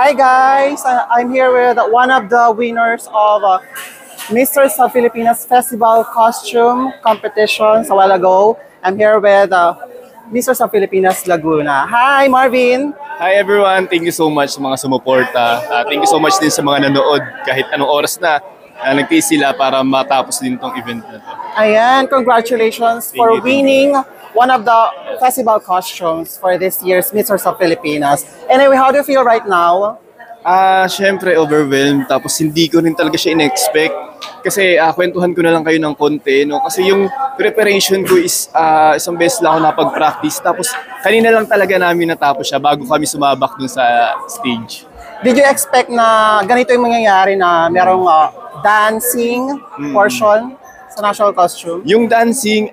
Hi guys, I'm here with one of the winners of Mr. Sa Filipinas Festival Costume Competition a while ago. I'm here with Mr. Sa Filipinas Laguna. Hi Marvin! Hi everyone! Thank you so much sa mga sumuporta. Thank you so much din sa mga nanood kahit anong oras na nagtiis sila para matapos din tong event na to. Ayan, congratulations for winning one of the festival costumes for this year's Mr. Sa Filipinas. Anyway, how do you feel right now? Syempre overwhelmed tapos hindi ko rin talaga siya in-expect kasi kwentuhan ko na lang kayo ng konti, no? Kasi yung preparation ko is isang beses lang ako napag-practice tapos kanina lang talaga namin natapos siya bago kami sumabak dun sa stage. Did you expect na ganito yung mangyayari na merong dancing portion sa national costume? Yung dancing,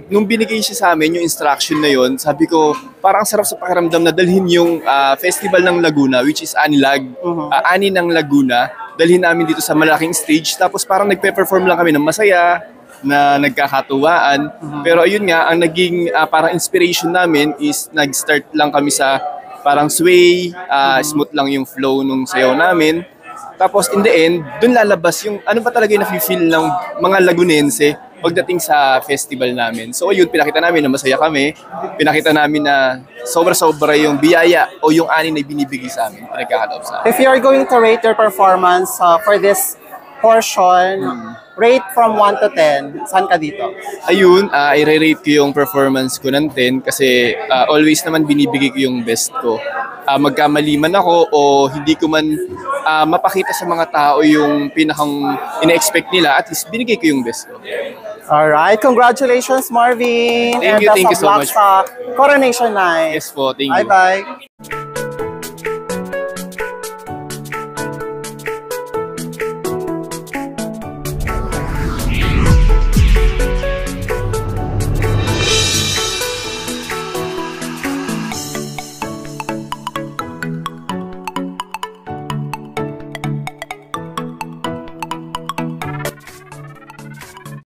nung binigay siya sa amin, yung instruction na yon, sabi ko, parang sarap sa pakiramdam na dalhin yung festival ng Laguna, which is Anilag, Ani ng Laguna, dalhin namin dito sa malaking stage. Tapos parang nagpe-perform lang kami ng masaya, na nagkakatuwaan. Pero ayun nga, ang naging parang inspiration namin is nag-start lang kami sa parang sway, smooth lang yung flow nung sayaw namin. Tapos in the end, dun lalabas yung ano ba talaga yung nafe-feel ng mga Lagunense pagdating sa festival namin. So yun, pinakita namin na masaya kami. Pinakita namin na sobra-sobra yung biyaya o yung ani na binibigay sa amin. Pinagkakaloob sa amin. If you are going to rate your performance for this portion, rate from 1 to 10, saan ka dito? Ayun, i-rate ko yung performance ko ng 10 kasi always naman binibigay ko yung best ko. Magkamali man ako o hindi ko man mapakita sa mga tao yung pinakang ina-expect nila, at least binigay ko yung best ko. Alright, congratulations Marvin! Thank you so much. Sa Coronation Night. Yes po, thank you. Bye-bye!